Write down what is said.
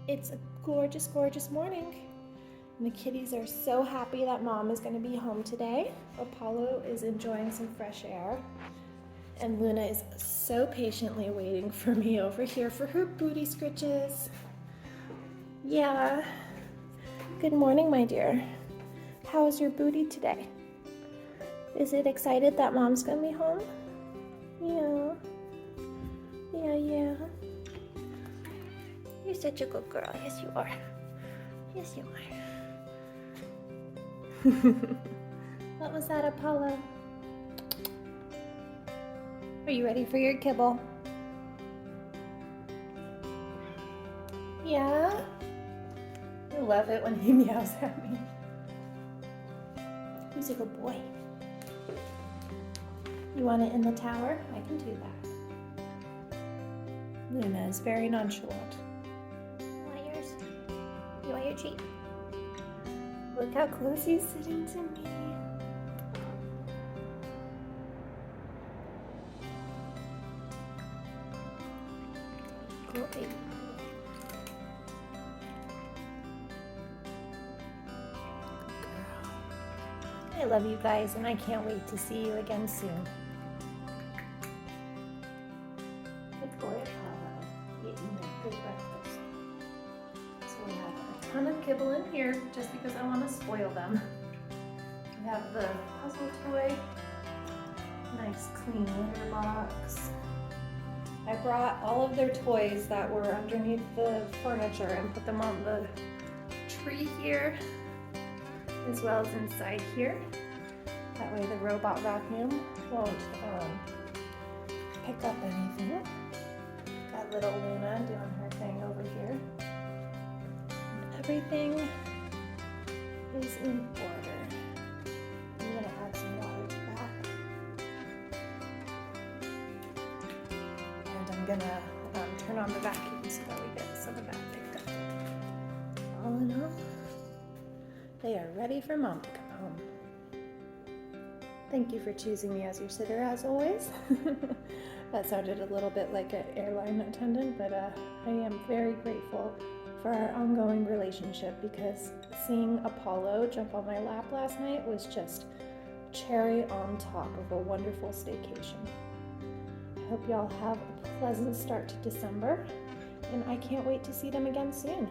It's a gorgeous, gorgeous morning. And the kitties are so happy that Mom is going to be home today. Apollo is enjoying some fresh air. And Luna is so patiently waiting for me over here for her booty scritches. Yeah. Good morning, my dear. How is your booty today? Is it excited that Mom's going to be home? Yeah. Yeah. You're such a good girl. Yes, you are. Yes, you are. What was that, Apollo? Are you ready for your kibble? Yeah? I love it when he meows at me. Who's a good boy? You want it in the tower? I can do that. Luna is very nonchalant. You want yours? You want your treat? Look how close he's sitting to me. Cool baby. I love you guys, and I can't wait to see you again soon. Good boy, Apollo. Eating a good breakfast. So we have a ton of kibble in here just because I want to spoil them. We have the puzzle toy, nice clean litter box. I brought all of their toys that were underneath the furniture and put them on the tree here, as well as inside here. That way the robot vacuum won't pick up anything. Got little Luna doing her thing over here. And everything is in order. I'm gonna add some water to that. And I'm gonna turn on the vacuum so that we get some of that picked up. All in all, they are ready for Mom to come home. Thank you for choosing me as your sitter, as always. That sounded a little bit like an airline attendant, but I am very grateful for our ongoing relationship because seeing Apollo jump on my lap last night was just cherry on top of a wonderful staycation. I hope y'all have a pleasant start to December, and I can't wait to see them again soon.